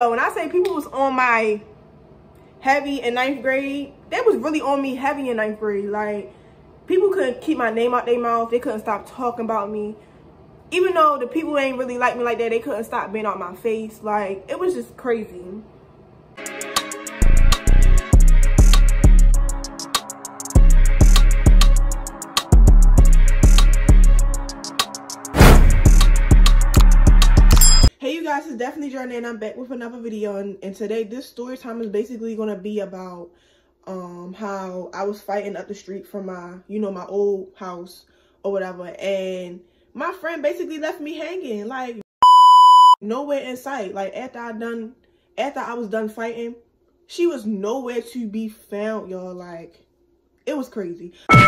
So when I say people was on my heavy in 9th grade, they was really on me heavy in 9th grade. Like, people couldn't keep my name out their mouth. They couldn't stop talking about me. Even though the people ain't really like me like that, they couldn't stop being out my face. Like, it was just crazy. Hey you guys, it's definitely Jordan and I'm back with another video, and today this story time is basically going to be about how I was fighting up the street from my, my old house or whatever, and my friend basically left me hanging, like nowhere in sight. Like after I was done fighting, she was nowhere to be found, y'all. Like, it was crazy. But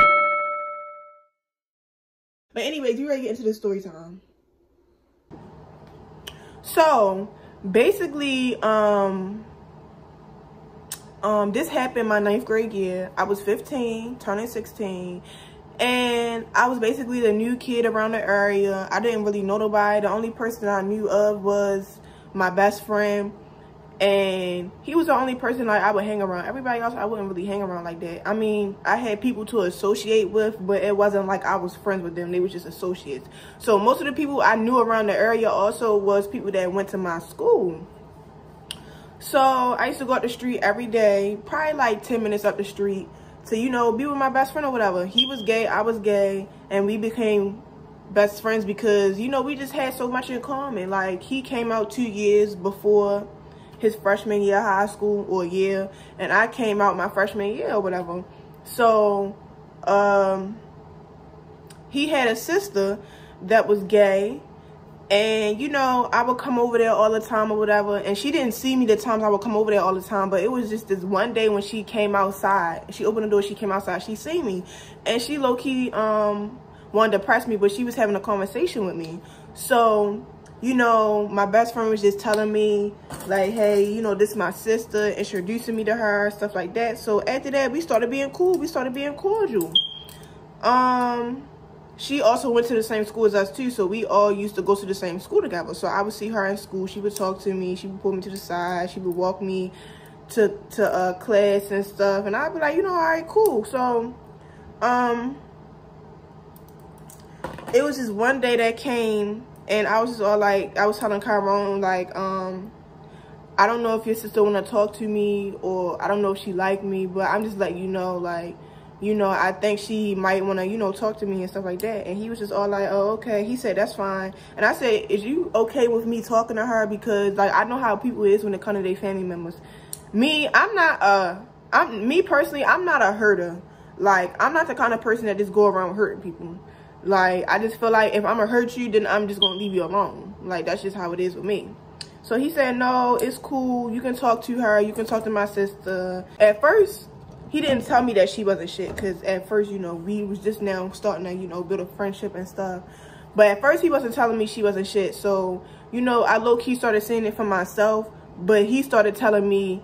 anyways, we ready to get into this story time. So basically, this happened my 9th grade year. I was 15, turning 16, and I was basically the new kid around the area. I didn't really know nobody. The only person I knew of was my best friend, and he was the only person like I would hang around. Everybody else I wouldn't really hang around like that. I mean, I had people to associate with, but it wasn't like I was friends with them. They were just associates. So most of the people I knew around the area also was people that went to my school. So I used to go up the street every day, probably like 10 minutes up the street, to, be with my best friend or whatever. He was gay, I was gay, and we became best friends because, we just had so much in common. Like, he came out 2 years before his freshman year of high school or year, and I came out my freshman year or whatever. So he had a sister that was gay, and I would come over there all the time or whatever, and she didn't see me the times I would come over there all the time, but it was just this one day when she came outside. She opened the door, she came outside, she seen me, and she low-key wanted to press me, but she was having a conversation with me. So my best friend was just telling me, like, hey, this is my sister, introducing me to her, stuff like that. So after that, we started being cool. We started being cordial. She also went to the same school as us, too. So we all used to go to the same school together. So I would see her in school. She would talk to me. She would pull me to the side. She would walk me to class and stuff. And I'd be like, all right, cool. So, it was just one day that came, and I was just all like, I was telling Kyron, like, I don't know if your sister want to talk to me, or I don't know if she like me, but I'm just letting you know, like, I think she might want to, talk to me and stuff like that. And he was just all like, oh, okay. He said, that's fine. And I said, is you okay with me talking to her? Because, like, I know how people is when it comes to their family members. Me personally, I'm not a herder. Like, I'm not the kind of person that just go around hurting people. Like, I just feel like if I'm gonna hurt you, then I'm just gonna leave you alone. Like, that's just how it is with me. So he said, no, it's cool. You can talk to her. You can talk to my sister. At first, he didn't tell me that she wasn't shit. Because at first, we was just now starting to, build a friendship and stuff. But at first, he wasn't telling me she wasn't shit. So, I low-key started seeing it for myself. But he started telling me,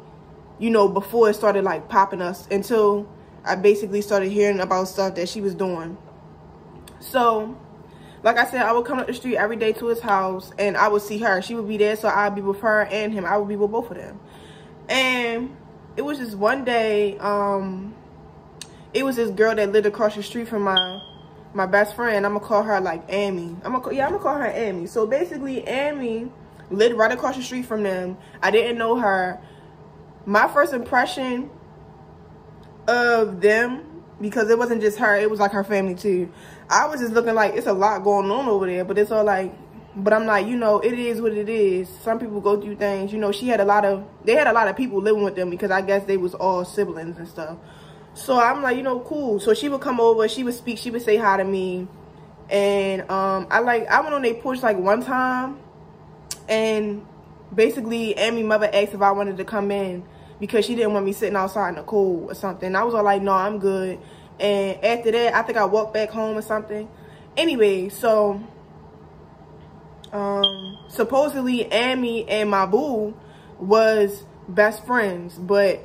before it started, like, popping us. Until I basically started hearing about stuff that she was doing. So, like I said, I would come up the street every day to his house, and I would see her. She would be there, so I'd be with her and him. I would be with both of them. And it was just one day, it was this girl that lived across the street from my best friend. I'm gonna call her like Amy. I'm gonna call her Amy. So basically, Amy lived right across the street from them. I didn't know her. My first impression of them, because it wasn't just her, it was like her family too, I was just looking like it's a lot going on over there, but it's all like, but I'm like, it is what it is. Some people go through things. They had a lot of people living with them, because I guess they was all siblings and stuff. So I'm like, cool. So she would come over, she would speak, she would say hi to me. And I went on their porch like one time, and basically Amy's mother asked if I wanted to come in, because she didn't want me sitting outside in the cold or something. I was all like, no, I'm good. And after that, I think I walked back home or something. Anyway, so supposedly Amy and my boo was best friends, but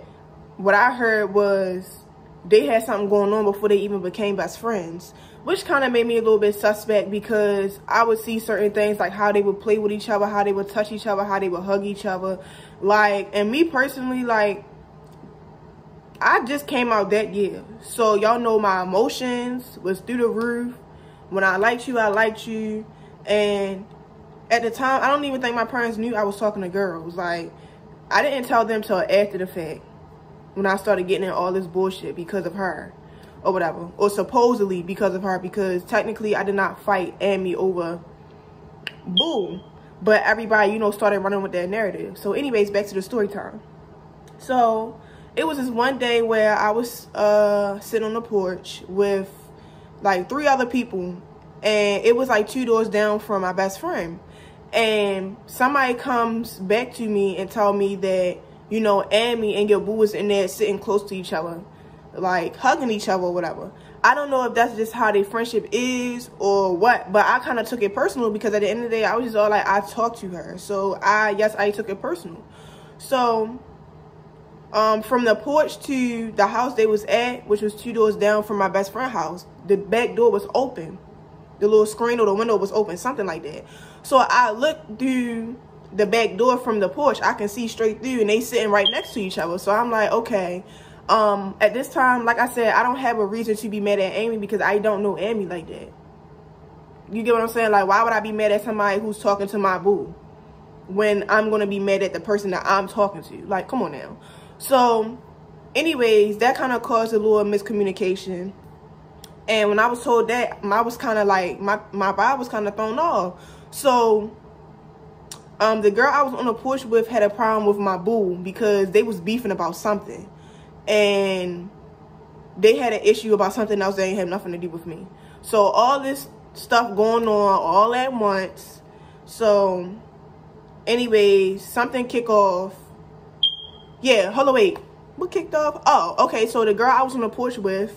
what I heard was they had something going on before they even became best friends. which kind of made me a little bit suspect, because I would see certain things like how they would play with each other, how they would touch each other, how they would hug each other. Like, and me personally, like, I just came out that year, so y'all know my emotions was through the roof. When I liked you, I liked you. And at the time, I don't even think my parents knew I was talking to girls. Like, I didn't tell them till after the fact, when I started getting in all this bullshit because of her or whatever, or supposedly because of her, because technically I did not fight Amy over Boo, but everybody, you know, started running with that narrative. So anyways, back to the story time. So it was this one day where I was sitting on the porch with like 3 other people, and it was like 2 doors down from my best friend. And somebody comes back to me and tell me that, you know, Amy and your boo was in there sitting close to each other, like hugging each other or whatever. I don't know if that's just how their friendship is or what, but I kind of took it personal, because at the end of the day, I was just all like, I talked to her. So I took it personal. So from the porch to the house they was at, which was 2 doors down from my best friend's house, the back door was open. The little screen or the window was open, something like that. So I looked through the back door from the porch. I can see straight through, and they sitting right next to each other. So I'm like, okay. At this time, like I said, I don't have a reason to be mad at Amy, because I don't know Amy like that. You get what I'm saying? Like, why would I be mad at somebody who's talking to my boo when I'm going to be mad at the person that I'm talking to? Like, come on now. So anyways, that kind of caused a little miscommunication. And when I was told that, I was kind of like, my vibe was kind of thrown off. So the girl I was on the porch with had a problem with my boo, because they was beefing about something. And they had an issue about something else that ain't have nothing to do with me. So all this stuff going on all at once. So anyways, something kicked off. Yeah, hold on, wait. What kicked off? Oh, okay. So the girl I was on the porch with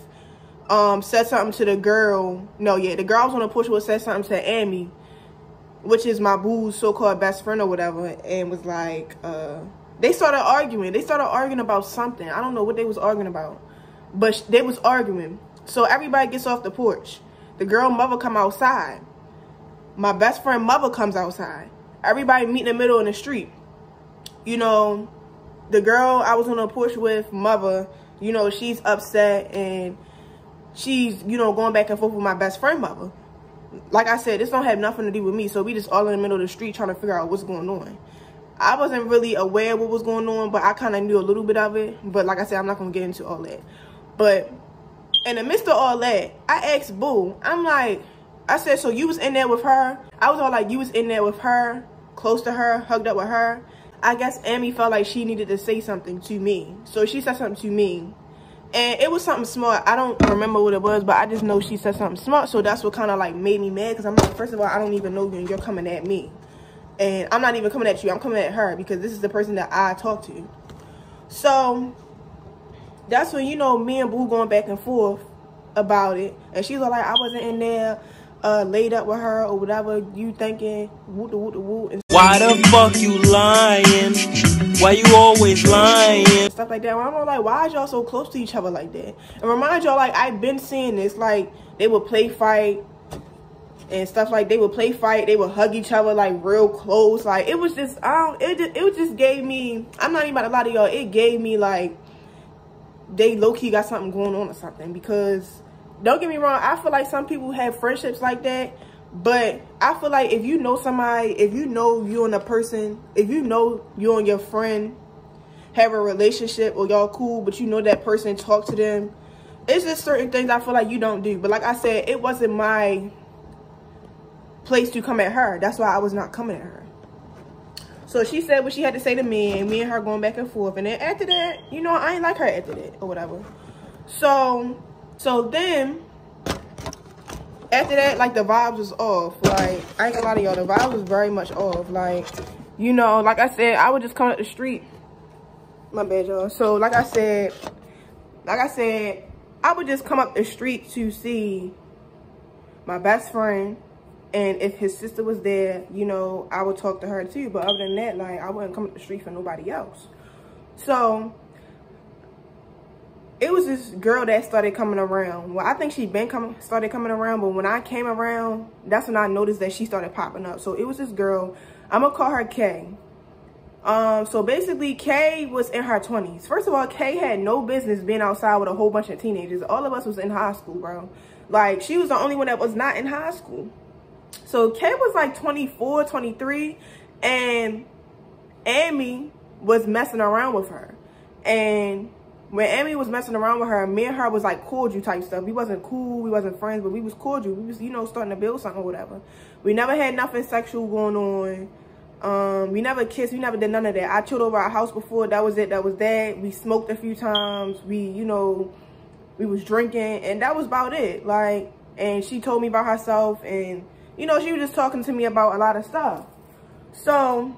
said something to the girl. No, yeah, the girl I was on the porch with said something to Amy, which is my boo's so-called best friend or whatever, and was like, they started arguing. They started arguing about something. I don't know what they was arguing about, but they was arguing. So everybody gets off the porch. The girl mother come outside. My best friend mother comes outside. Everybody meet in the middle in the street. You know, the girl I was on the porch with, mother, you know, she's upset, and she's, you know, going back and forth with my best friend mother. Like I said, this don't have nothing to do with me. So we just all in the middle of the street trying to figure out what's going on. I wasn't really aware of what was going on, but I kind of knew a little bit of it. But like I said, I'm not going to get into all that. But in the midst of all that, I asked Boo, I'm like, I said, so you was in there with her? I was all like, you was in there with her, close to her, hugged up with her? I guess Amy felt like she needed to say something to me. So she said something to me. And it was something smart. I don't remember what it was, but I just know she said something smart. So that's what kind of like made me mad. Because I'm like, first of all, I don't even know you and you're coming at me. And I'm not even coming at you. I'm coming at her, because this is the person that I talk to. So that's when, you know, me and Boo going back and forth about it. And she's all like, I wasn't in there laid up with her or whatever. You thinking woo the woo the woo. And why the fuck you lying? Why you always lying? Stuff like that. I'm like, why is y'all so close to each other like that? And remind y'all, like, I've been seeing this. Like, they would play fight and stuff. Like, they would play fight. They would hug each other like real close. Like, it was just, it just gave me, I'm not even about to lie to y'all, it gave me like they low-key got something going on or something. Because don't get me wrong, I feel like some people have friendships like that, but I feel like if you know somebody, if you know you and a person, if you know you and your friend have a relationship or y'all cool, but you know that person, talk to them, it's just certain things I feel like you don't do. But like I said, it wasn't my place to come at her. That's why I was not coming at her. So she said what she had to say to me, and me and her going back and forth. And then after that, you know, I ain't like her after that or whatever. So then after that, like, the vibes was off. Like, I ain't gonna lie to y'all, the vibes was very much off. Like, you know, like I said, I would just come up the street. My bad, y'all. So like I said, I would just come up the street to see my best friend, and if his sister was there, you know, I would talk to her too. But other than that, like, I wouldn't come up the street for nobody else. So it was this girl that started coming around. Well, I think she started coming around, but when I came around, that's when I noticed that she started popping up. So it was this girl, I'm gonna call her Kay. So basically Kay was in her 20s. First of all, Kay had no business being outside with a whole bunch of teenagers. All of us was in high school, bro. Like, she was the only one that was not in high school. So Kay was like 24, 23, and Amy was messing around with her. And when Amy was messing around with her, me and her was like cordial type stuff. We wasn't cool, we wasn't friends, but we was cordial. We was, you know, starting to build something or whatever. We never had nothing sexual going on. We never kissed, we never did none of that. I chilled over our house before, that was it, that was that. We smoked a few times, we, you know, we was drinking, and that was about it. Like, and she told me about herself, and, you know, she was just talking to me about a lot of stuff. So,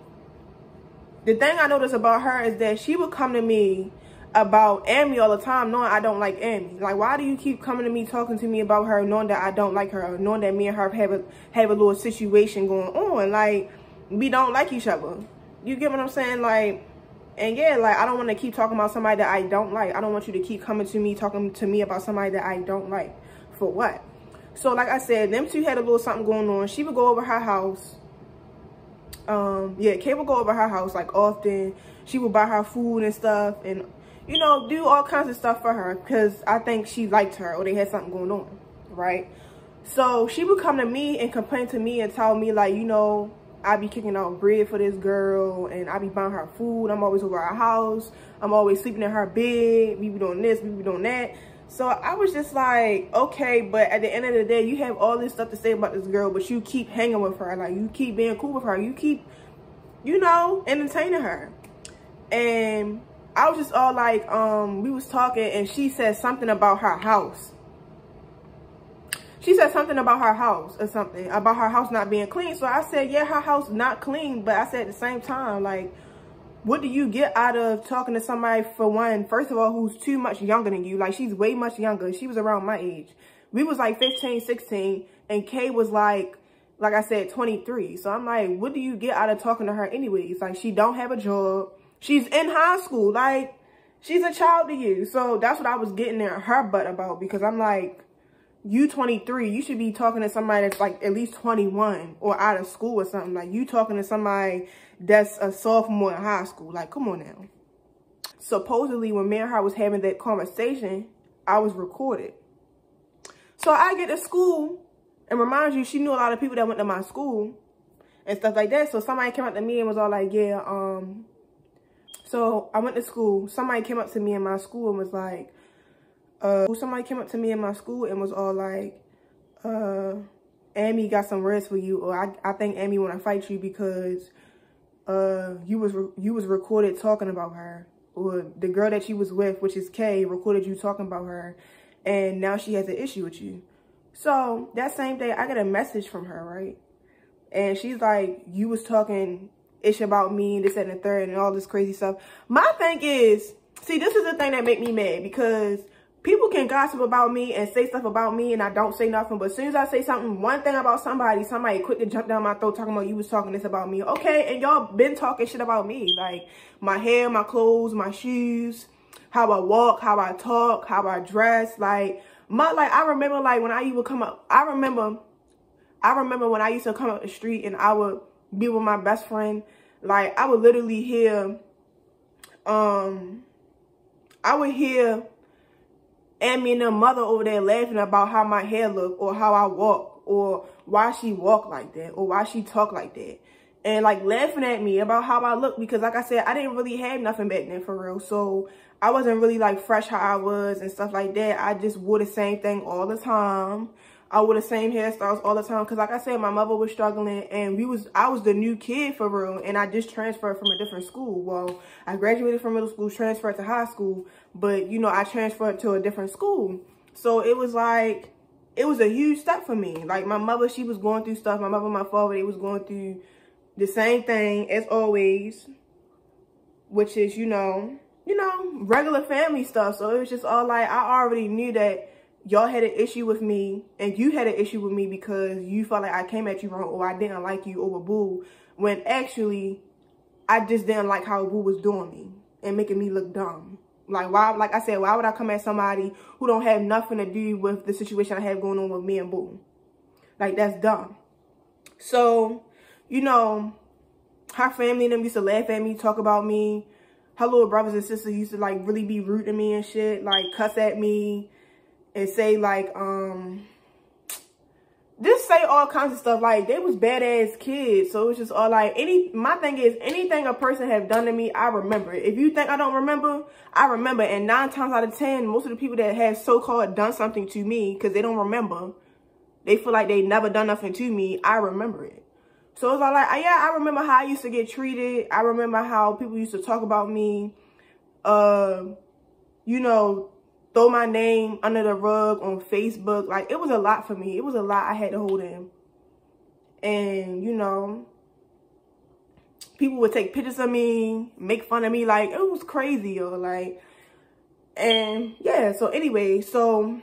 the thing I noticed about her is that she would come to me about Amy all the time, knowing I don't like Amy. Like, why do you keep coming to me, talking to me about her, knowing that I don't like her, knowing that me and her have a little situation going on? Like, we don't like each other. You get what I'm saying? Like, and yeah, like, I don't want to keep talking about somebody that I don't like. I don't want you to keep coming to me, talking to me about somebody that I don't like. For what? So, like I said, them two had a little something going on. She would go over her house. Yeah, Kay would go over her house, like, often. She would buy her food and stuff, and, you know, do all kinds of stuff for her, because I think she liked her, or they had something going on, right? So, she would come to me and complain to me and tell me, like, you know, I be kicking out bread for this girl, and I be buying her food. I'm always over her house. I'm always sleeping in her bed. We be doing this, we be doing that. So I was just like, okay, but at the end of the day, you have all this stuff to say about this girl, but you keep hanging with her. Like, you keep being cool with her. You keep, you know, entertaining her. And I was just all like, we was talking, and she said something about her house. She said something about her house or something, about her house not being clean. So I said, yeah, her house not clean. But I said at the same time, like, what do you get out of talking to somebody, for one, first of all, who's too much younger than you? Like, she's way much younger. She was around my age. We was like 15, 16, and Kay was like I said, 23. So I'm like, what do you get out of talking to her anyways? Like, she don't have a job. She's in high school. Like, she's a child to you. So that's what I was getting at her butt about, because I'm like, you 23, you should be talking to somebody that's like at least 21 or out of school or something. Like, you talking to somebody that's a sophomore in high school. Like, come on now. Supposedly, when me and her was having that conversation, I was recorded. So I get to school, and remind you, she knew a lot of people that went to my school and stuff like that. So somebody came up to me and was all like, yeah, so I went to school. Somebody came up to me in my school and was like, somebody came up to me in my school and was all like, Amy got some words for you, or I think Amy want to fight you because you was recorded talking about her, or the girl that you was with, which is Kay, recorded you talking about her, and now she has an issue with you. So that same day, I get a message from her, right? And she's like, you was talking ish about me, this, that, and the third, and all this crazy stuff. My thing is, see, this is the thing that make me mad, because people can gossip about me and say stuff about me, and I don't say nothing. But as soon as I say something, one thing about somebody quick to jump down my throat talking about, you was talking this about me. Okay, and y'all been talking shit about me. Like, my hair, my clothes, my shoes, how I walk, how I talk, how I dress. Like, I remember, like, when I would come up, I remember when I used to come up the street and I would be with my best friend. Like, I would literally hear, Amy and her mother over there laughing about how my hair look, or how I walk, or why she walk like that, or why she talk like that. And, like, laughing at me about how I look, because, like I said, I didn't really have nothing back then, for real. So I wasn't really, like, fresh how I was and stuff like that. I just wore the same thing all the time. I wore the same hairstyles all the time, because, like I said, my mother was struggling, and I was the new kid, for real, and I just transferred from a different school. Well, I graduated from middle school, transferred to high school, but, you know, I transferred to a different school. So it was like, it was a huge step for me. Like, my mother, she was going through stuff. My mother and my father, they was going through the same thing as always, which is, you know, regular family stuff. So it was just all like, I already knew that y'all had an issue with me, and you had an issue with me because you felt like I came at you wrong, or I didn't like you over Boo, when actually I just didn't like how Boo was doing me and making me look dumb. Like, why, like I said, why would I come at somebody who don't have nothing to do with the situation I have going on with me and Boo? Like, that's dumb. So, you know, her family and them used to laugh at me, talk about me. Her little brothers and sisters used to, like, really be rude to me and shit. Like, cuss at me and say, like, just say all kinds of stuff. Like, they was badass kids. So, it was just all, like, my thing is, anything a person have done to me, I remember it. If you think I don't remember, I remember. And 9 times out of 10, most of the people that have so-called done something to me, because they don't remember, they feel like they never done nothing to me, I remember it. So it's all like, yeah, I remember how I used to get treated. I remember how people used to talk about me. You know, throw my name under the rug on Facebook. Like, it was a lot for me. It was a lot I had to hold in. And, you know, people would take pictures of me, make fun of me. Like, it was crazy, yo. Like, and, yeah. So, anyway, so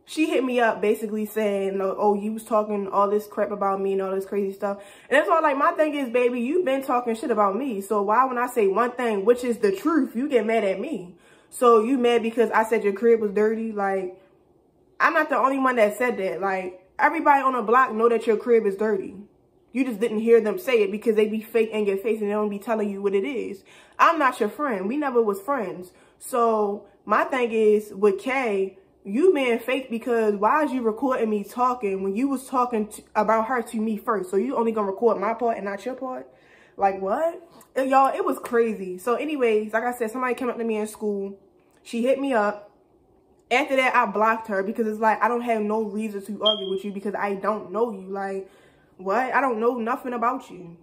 she hit me up basically saying, oh, you was talking all this crap about me and all this crazy stuff. And that's all, like, my thing is, baby, you've been talking shit about me. So why when I say one thing, which is the truth, you get mad at me? So you mad because I said your crib was dirty? Like, I'm not the only one that said that. Like, everybody on the block know that your crib is dirty. You just didn't hear them say it because they be fake in your face and they don't be telling you what it is. I'm not your friend. We never was friends. So my thing is, with Kay, you being fake because why is you recording me talking when you was talking about her to me first? So you only gonna record my part and not your part? Like, what? Y'all, it was crazy. So anyways, like I said, somebody came up to me in school. She hit me up. After that, I blocked her because it's like, I don't have no reason to argue with you because I don't know you. Like, what? I don't know nothing about you.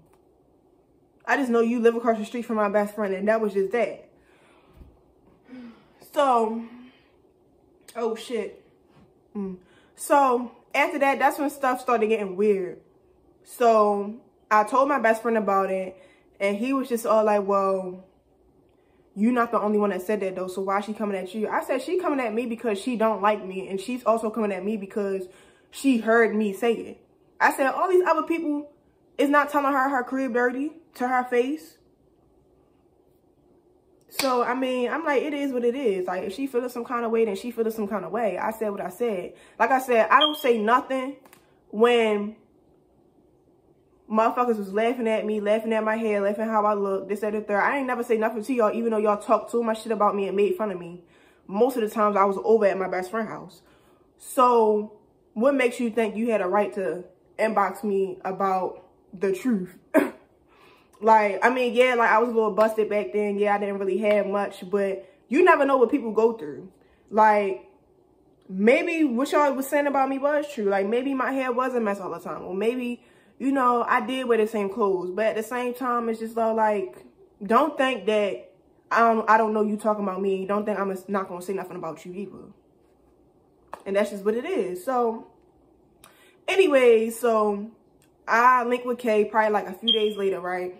I just know you live across the street from my best friend, and that was just that. So, oh shit. So after that, that's when stuff started getting weird. So I told my best friend about it, and he was just all like, well, you're not the only one that said that though, so why is she coming at you? I said, she coming at me because she don't like me, and she's also coming at me because she heard me say it. I said, all these other people is not telling her her crib dirty to her face. So, I mean, I'm like, it is what it is. Like, if she feeling some kind of way, then she feeling some kind of way. I said what I said. Like I said, I don't say nothing when motherfuckers was laughing at me, laughing at my hair, laughing how I look, this, that, and the third. I ain't never say nothing to y'all, even though y'all talked so much shit about me and made fun of me. Most of the times, I was over at my best friend's house. So, what makes you think you had a right to inbox me about the truth? Like, I mean, yeah, like, I was a little busted back then. Yeah, I didn't really have much, but you never know what people go through. Like, maybe what y'all was saying about me was true. Like, maybe my hair was a mess all the time. Or maybe, you know, I did wear the same clothes. But at the same time, it's just all like, don't think that I don't know you talking about me. Don't think I'm not going to say nothing about you either. And that's just what it is. So, anyway, so I linked with Kay probably like a few days later, right?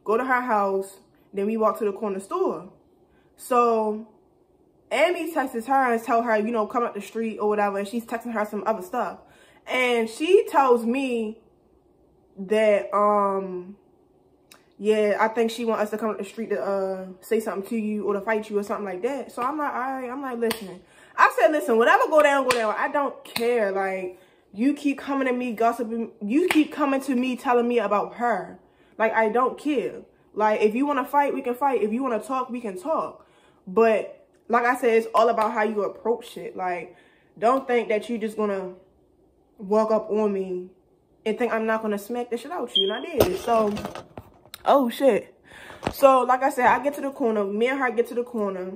Go to her house. Then we walk to the corner store. So Amy texts her and tell her, you know, come up the street or whatever. And she's texting her some other stuff. And she tells me that, yeah, I think she wants us to come up the street to say something to you or to fight you or something like that. So I'm like, all right. I'm like, listen. I said, listen, whatever go down, go down. I don't care. Like, you keep coming to me gossiping. You keep coming to me telling me about her. Like, I don't care. Like, if you want to fight, we can fight. If you want to talk, we can talk. But, like I said, it's all about how you approach shit. Like, don't think that you just going to walk up on me and think I'm not going to smack the shit out you. And I did. So, oh, shit. So, like I said, I get to the corner. Me and her get to the corner.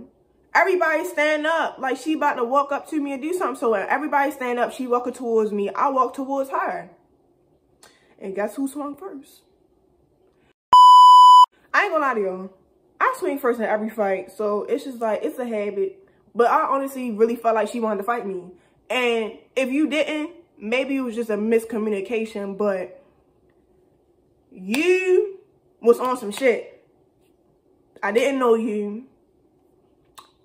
Everybody stand up. Like, she about to walk up to me and do something. So, everybody stand up. She walking towards me. I walk towards her. And guess who swung first? I ain't gonna lie to y'all. I swing first in every fight. So, it's just like, it's a habit. But I honestly really felt like she wanted to fight me. And if you didn't, maybe it was just a miscommunication. But you was on some shit. I didn't know you.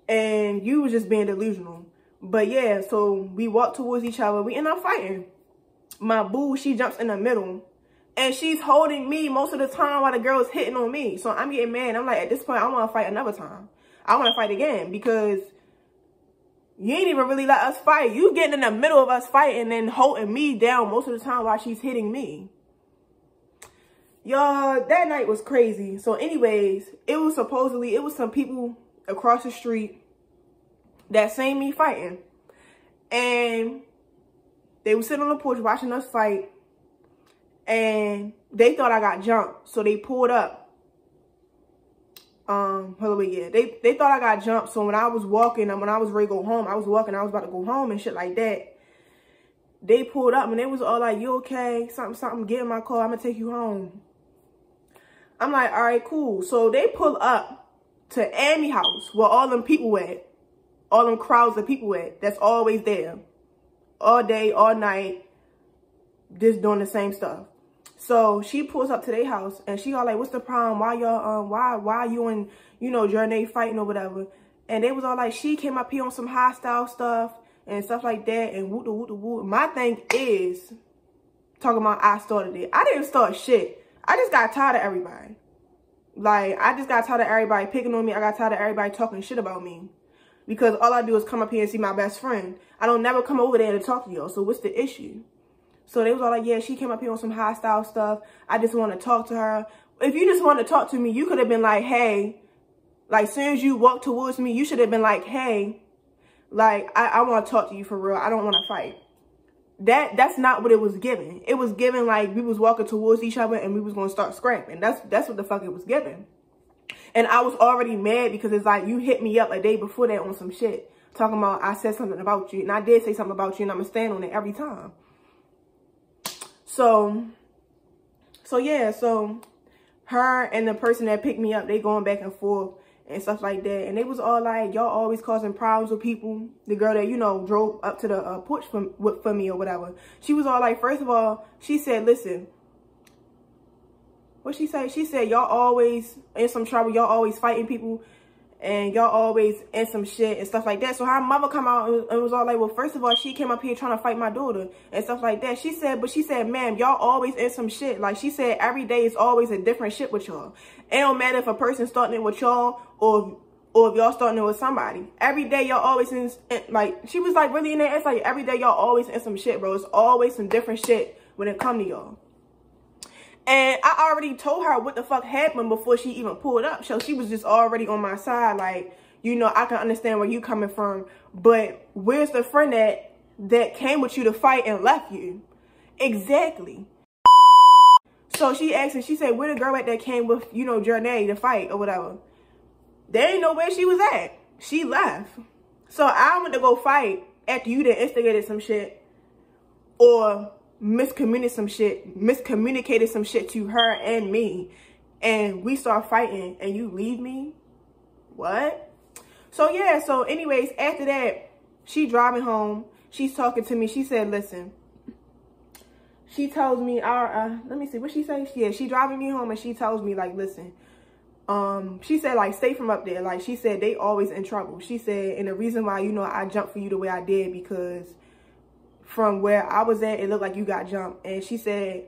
And you was just being delusional. But yeah, so we walk towards each other. We end up fighting. My boo, she jumps in the middle. And she's holding me most of the time while the girl's hitting on me. So I'm getting mad. I'm like, at this point, I want to fight another time. I want to fight again because you ain't even really let us fight. You getting in the middle of us fighting and then holding me down most of the time while she's hitting me. Y'all, that night was crazy. So anyways, it was some people across the street that seen me fighting. And they were sitting on the porch watching us fight. And they thought I got jumped. So they pulled up. They thought I got jumped. So when I was walking and when I was ready to go home, I was about to go home and shit like that. They pulled up and they was all like, you okay? Something, get in my car. I'm going to take you home. I'm like, all right, cool. So they pull up to Amy house where all them people at. All them crowds of people at. That's always there. All day, all night. Just doing the same stuff. So she pulls up to their house and she all like, what's the problem? Why y'all, why you and, you know, Journey fighting or whatever? And they was all like, she came up here on some hostile stuff and stuff like that and whoop the whoop the whoop. My thing is talking about I started it. I didn't start shit. I just got tired of everybody. Like, I just got tired of everybody picking on me. I got tired of everybody talking shit about me. Because all I do is come up here and see my best friend. I don't never come over there to talk to y'all. So what's the issue? So they was all like, yeah, she came up here on some hostile stuff. I just want to talk to her. If you just want to talk to me, you could have been like, hey, like, as soon as you walk towards me, you should have been like, hey, like, I want to talk to you for real. I don't want to fight. That's not what it was given. It was given like we was walking towards each other and we was going to start scrapping. That's what the fuck it was given. And I was already mad because it's like you hit me up a day before that on some shit. Talking about I said something about you. And I did say something about you and I'm going to stand on it every time. So yeah, so her and the person that picked me up, they going back and forth and stuff like that. And they was all like, y'all always causing problems with people. The girl that, you know, drove up to the porch for me or whatever. She was all like, first of all, she said, listen. What she say? She said, y'all always in some trouble. Y'all always fighting people. And y'all always in some shit and stuff like that. So her mother come out and was all like, well, first of all, she came up here trying to fight my daughter and stuff like that. She said, ma'am, y'all always in some shit. Like she said, every day is always a different shit with y'all. It don't matter if a person starting it with y'all or if y'all starting it with somebody. Every day y'all always in, like, she was like really in there. It's like every day y'all always in some shit, bro. It's always some different shit when it come to y'all. And I already told her what the fuck happened before she even pulled up. So she was just already on my side. Like, you know, I can understand where you coming from. But where's the friend that came with you to fight and left you? Exactly. So she asked and she said, where the girl at that came with, you know, Journey to fight or whatever? They ain't know where she was at. She left. So I went to go fight after you done instigated some shit. Or miscommunicated some shit to her and me, and we start fighting and you leave me? What? So yeah, so anyways, after that, she driving home, she's talking to me. She said, listen, she tells me, let me see what she say. Yeah, she driving me home and she tells me like, listen, she said like, stay from up there. Like she said, they always in trouble. She said, and the reason why, you know, I jumped for you the way I did because from where I was at, it looked like you got jumped. And she said,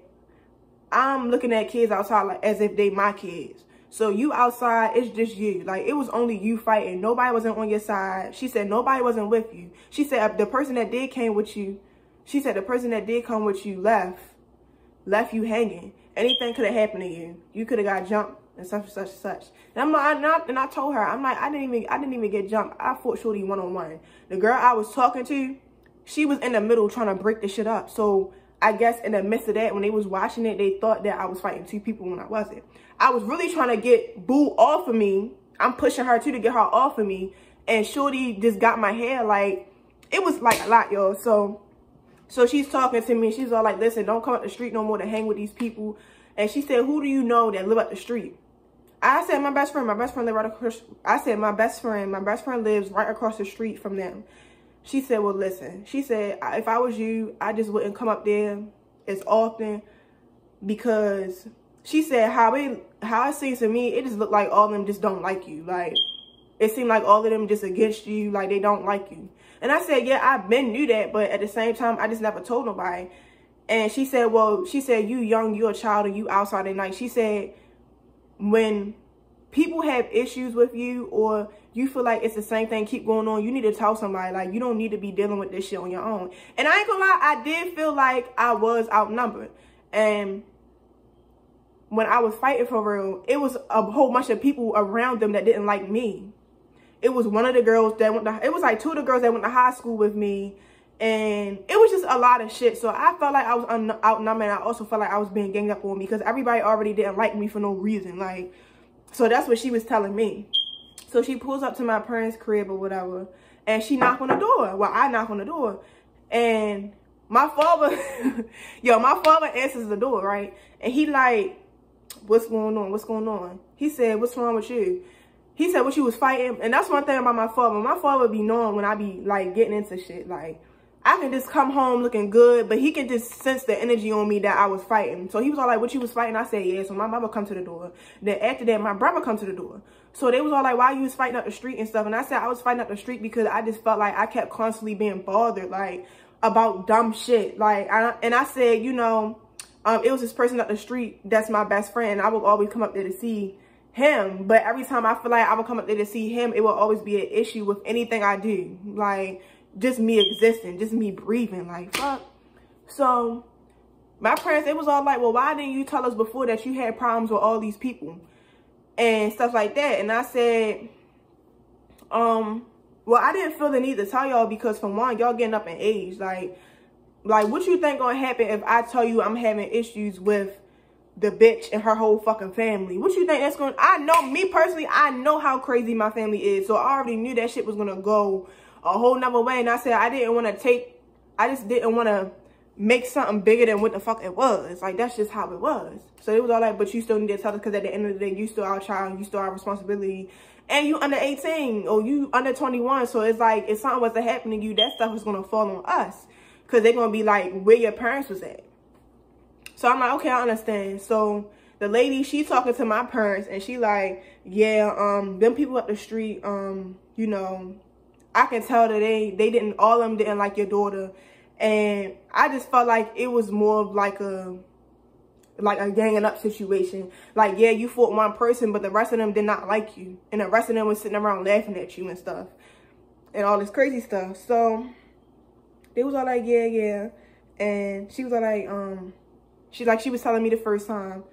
I'm looking at kids outside like as if they my kids. So you outside, it's just you. Like, it was only you fighting. Nobody wasn't on your side. She said nobody wasn't with you. She said the person that did came with you, she said the person that did come with you left you hanging. Anything could have happened to you. You could have got jumped and such and such and such. And I'm like, and I told her, I'm like, I didn't even get jumped. I fought Shorty one-on-one. The girl I was talking to, she was in the middle trying to break the shit up. So I guess in the midst of that, when they was watching it, they thought that I was fighting two people when I wasn't. I was really trying to get Boo off of me. I'm pushing her too to get her off of me. And Shorty just got my hair. Like, it was like a lot, y'all. So she's talking to me. She's all like, listen, don't come up the street no more to hang with these people. And she said, who do you know that live up the street? I said, my best friend lives right across. I said, my best friend lives right across the street from them. She said, well, listen, she said, if I was you, I just wouldn't come up there as often because she said how it seems to me, it just looked like all of them just don't like you. Like, it seemed like all of them just against you, like they don't like you. And I said, yeah, I been knew that, but at the same time, I just never told nobody. And she said, well, she said, you young, you a child, and you outside at night. She said, when people have issues with you, or you feel like it's the same thing keep going on, you need to tell somebody. Like, you don't need to be dealing with this shit on your own. And I ain't gonna lie, I did feel like I was outnumbered. And when I was fighting for real, it was a whole bunch of people around them that didn't like me. It was one of the girls that went to, it was like 2 of the girls that went to high school with me. And it was just a lot of shit. So I felt like I was outnumbered. And I also felt like I was being ganged up on because everybody already didn't like me for no reason. Like, so that's what she was telling me. So she pulls up to my parents' crib or whatever. And she knocked on the door. Well, I knock on the door. And my father, my father answers the door, right? And he like, what's going on? What's going on? He said, what's wrong with you? He said, what you was fighting? And that's one thing about my father. My father be knowing when I be like getting into shit. Like, I can just come home looking good, but he can just sense the energy on me that I was fighting. So he was all like, what you was fighting? I said, yeah. So my mother come to the door. Then after that, my brother come to the door. So they was all like, why you was fighting up the street and stuff? And I said, I was fighting up the street because I just felt like I kept constantly being bothered, like, about dumb shit. Like, I said, you know, it was this person up the street that's my best friend. And I would always come up there to see him. But every time I feel like I would come up there to see him, it will always be an issue with anything I do. Like, just me existing, just me breathing, like, fuck. So my parents, it was all like, well, why didn't you tell us before that you had problems with all these people and stuff like that? And I said, well, I didn't feel the need to tell y'all because, for one, y'all getting up in age. Like what you think gonna happen if I tell you I'm having issues with the bitch and her whole fucking family? What you think that's gonna, I know, me personally, I know how crazy my family is. So I already knew that shit was gonna go a whole nother way. And I said, I just didn't want to make something bigger than what the fuck it was. Like, that's just how it was. So it was all like, but you still need to tell us because at the end of the day, you still our child, you still our responsibility. And you under 18 or you under 21. So it's like, if something was to happen to you, that stuff is going to fall on us. Because they're going to be like, where your parents was at. So I'm like, okay, I understand. So the lady, she talking to my parents and she like, yeah, them people up the street, you know, I can tell that all of them didn't like your daughter. And I just felt like it was more of like a ganging up situation. Like, yeah, you fought one person, but the rest of them did not like you. And the rest of them was sitting around laughing at you and stuff. And all this crazy stuff. So they was all like, yeah, yeah. And she was all like, she was telling me the first time.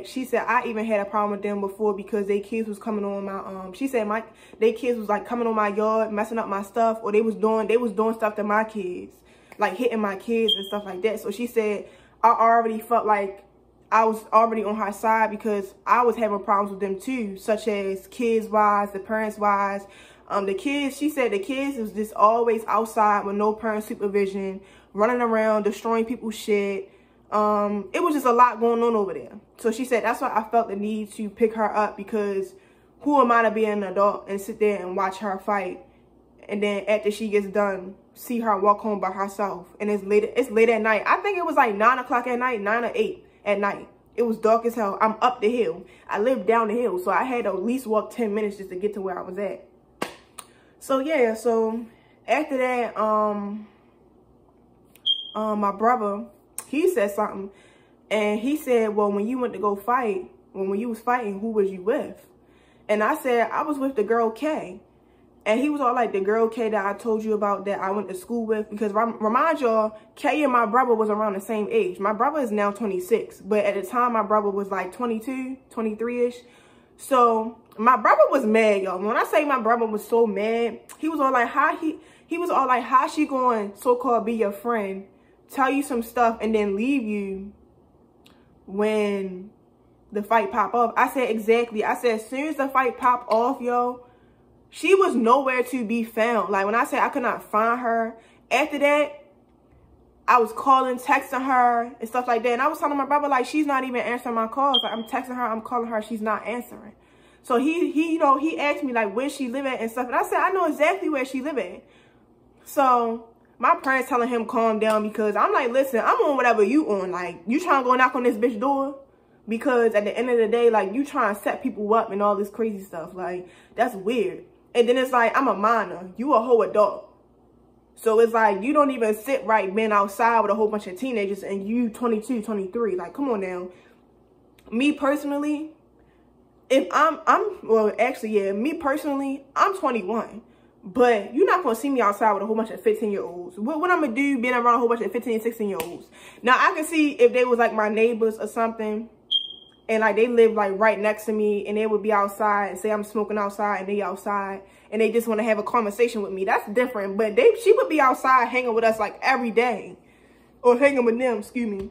She said I even had a problem with them before because they kids was coming on my, she said they kids was like coming on my yard, messing up my stuff, or they was doing stuff to my kids, like hitting my kids and stuff like that. So she said I already felt like I was already on her side because I was having problems with them too, such as kids wise, the parents wise. The kids, she said the kids was just always outside with no parent supervision, running around, destroying people's shit. It was just a lot going on over there. So she said that's why I felt the need to pick her up, because who am I to be an adult and sit there and watch her fight, and then after she gets done, see her walk home by herself, and it's late at night. I think it was like 9 o'clock at night, 9 or 8 at night. It was dark as hell. I'm up the hill. I live down the hill, so I had to at least walk 10 minutes just to get to where I was at. So yeah, so after that, my brother, he said something, and he said, well, when you went to go fight, when you was fighting, who was you with? And I said, I was with the girl Kay. And he was all like, the girl Kay that I told you about that I went to school with, because remind y'all, Kay and my brother was around the same age. My brother is now 26, but at the time my brother was like 22, 23-ish. So my brother was mad, y'all. When I say my brother was so mad, he was all like, how she going so-called be your friend, tell you some stuff, and then leave you when the fight pop off? I said, exactly. I said, as soon as the fight pop off, yo, she was nowhere to be found. Like, when I said I could not find her, after that, I was calling, texting her, and stuff like that. And I was telling my brother, like, she's not even answering my calls. Like, I'm texting her, I'm calling her, she's not answering. So he asked me, like, where she live at and stuff. And I said, I know exactly where she live at. So my parents telling him calm down, because I'm like, listen, I'm on whatever you on. Like, you trying to go knock on this bitch door? Because at the end of the day, like, you trying to set people up and all this crazy stuff. Like, that's weird. And then it's like, I'm a minor. You a whole adult. So it's like, you don't even sit right being outside with a whole bunch of teenagers and you 22, 23. Like, come on now. me personally, if well, actually, yeah, me personally, I'm 21. But you're not going to see me outside with a whole bunch of 15-year-olds. What I'm going to do being around a whole bunch of 15 and 16-year-olds? Now, I can see if they was like my neighbors or something, and like they live like right next to me, and they would be outside and say I'm smoking outside and they outside, and they just want to have a conversation with me. That's different. But she would be outside hanging with us like every day. Or hanging with them, excuse me.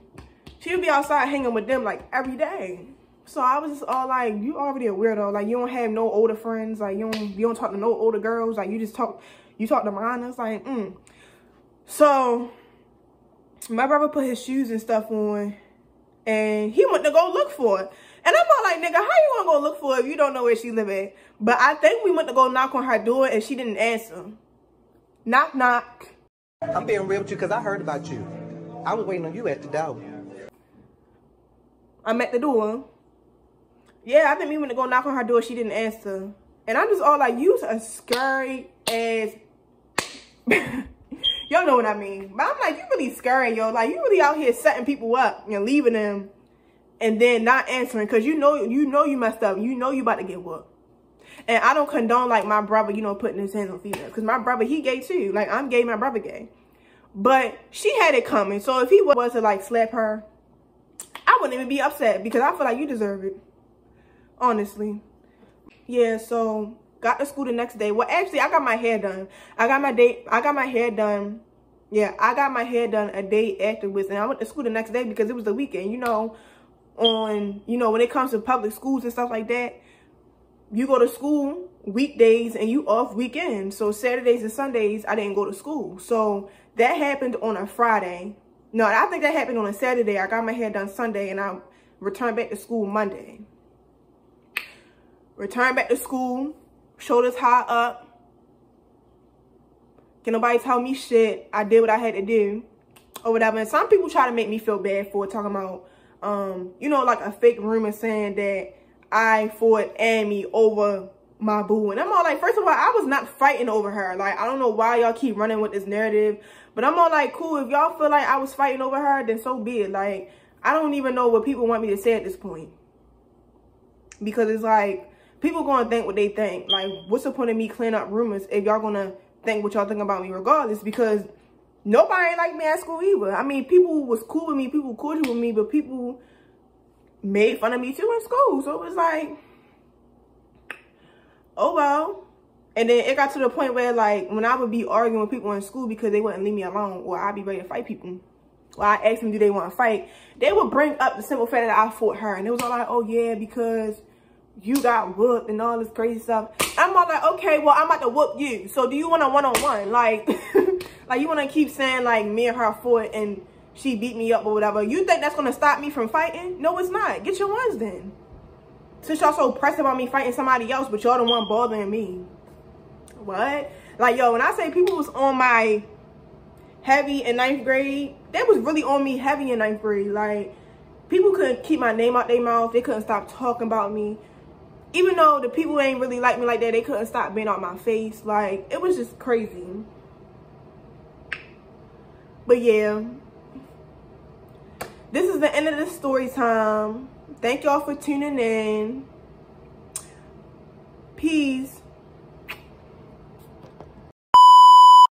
She would be outside hanging with them like every day. So I was just all like, you already a weirdo. Like, you don't have no older friends. Like, you don't talk to no older girls. Like, you talk to minors. Like, So my brother put his shoes and stuff on, and he went to go look for it. And I'm all like, nigga, how you gonna go look for it if you don't know where she live at? But I think we went to go knock on her door, and she didn't answer. Knock, knock. I'm being real with you because I heard about you. I was waiting on you at the door. I'm at the door. Yeah, I think we went to go knock on her door. She didn't answer. And I'm just all like, you's a scary ass. Y'all know what I mean. But I'm like, you really scary, yo. Like, you really out here setting people up and leaving them and then not answering because you know you messed up. You know you about to get whooped. And I don't condone, like, my brother, you know, putting his hands on females. Because my brother, he gay too. Like, I'm gay, my brother gay. But she had it coming. So if he was to, like, slap her, I wouldn't even be upset because I feel like you deserve it. Honestly. Yeah, so got to school the next day. Well, actually, I got my hair done. I got my hair done. Yeah, I got my hair done a day afterwards. And I went to school the next day because it was the weekend. You know, when it comes to public schools and stuff like that, you go to school weekdays and you off weekends. So Saturdays and Sundays, I didn't go to school. So that happened on a Friday. No, I think that happened on a Saturday. I got my hair done Sunday and I returned back to school Monday. Returned back to school, shoulders high up. Can nobody tell me shit. I did what I had to do or whatever. And some people try to make me feel bad for it, talking about, you know, like a fake rumor saying that I fought Amy over my boo. And I'm all like, first of all, I was not fighting over her. Like, I don't know why y'all keep running with this narrative. But I'm all like, cool, if y'all feel like I was fighting over her, then so be it. Like, I don't even know what people want me to say at this point. Because it's like, people gonna think what they think. Like, what's the point of me clearing up rumors if y'all gonna think what y'all think about me regardless? Because nobody liked me at school either. I mean, people was cool with me, people cordial with me, but people made fun of me too in school. So it was like, oh well. And then it got to the point where, like, when I would be arguing with people in school because they wouldn't leave me alone, or I'd be ready to fight people, or I asked them, do they want to fight? They would bring up the simple fact that I fought her. And it was all like, oh yeah, because you got whooped and all this crazy stuff. I'm all like, okay, well, I'm about to whoop you. So do you want a one-on-one? Like, like, you want to keep saying, like, me and her fought and she beat me up or whatever. You think that's going to stop me from fighting? No, it's not. Get your ones then. Since y'all so pressed about me fighting somebody else, but y'all the one bothering me. What? Like, yo, when I say people was on my heavy in 9th grade, they was really on me heavy in 9th grade. Like, people couldn't keep my name out their mouth. They couldn't stop talking about me. Even though the people ain't really like me like that, they couldn't stop being on my face. Like, it was just crazy. But yeah, this is the end of the story time. Thank y'all for tuning in. Peace.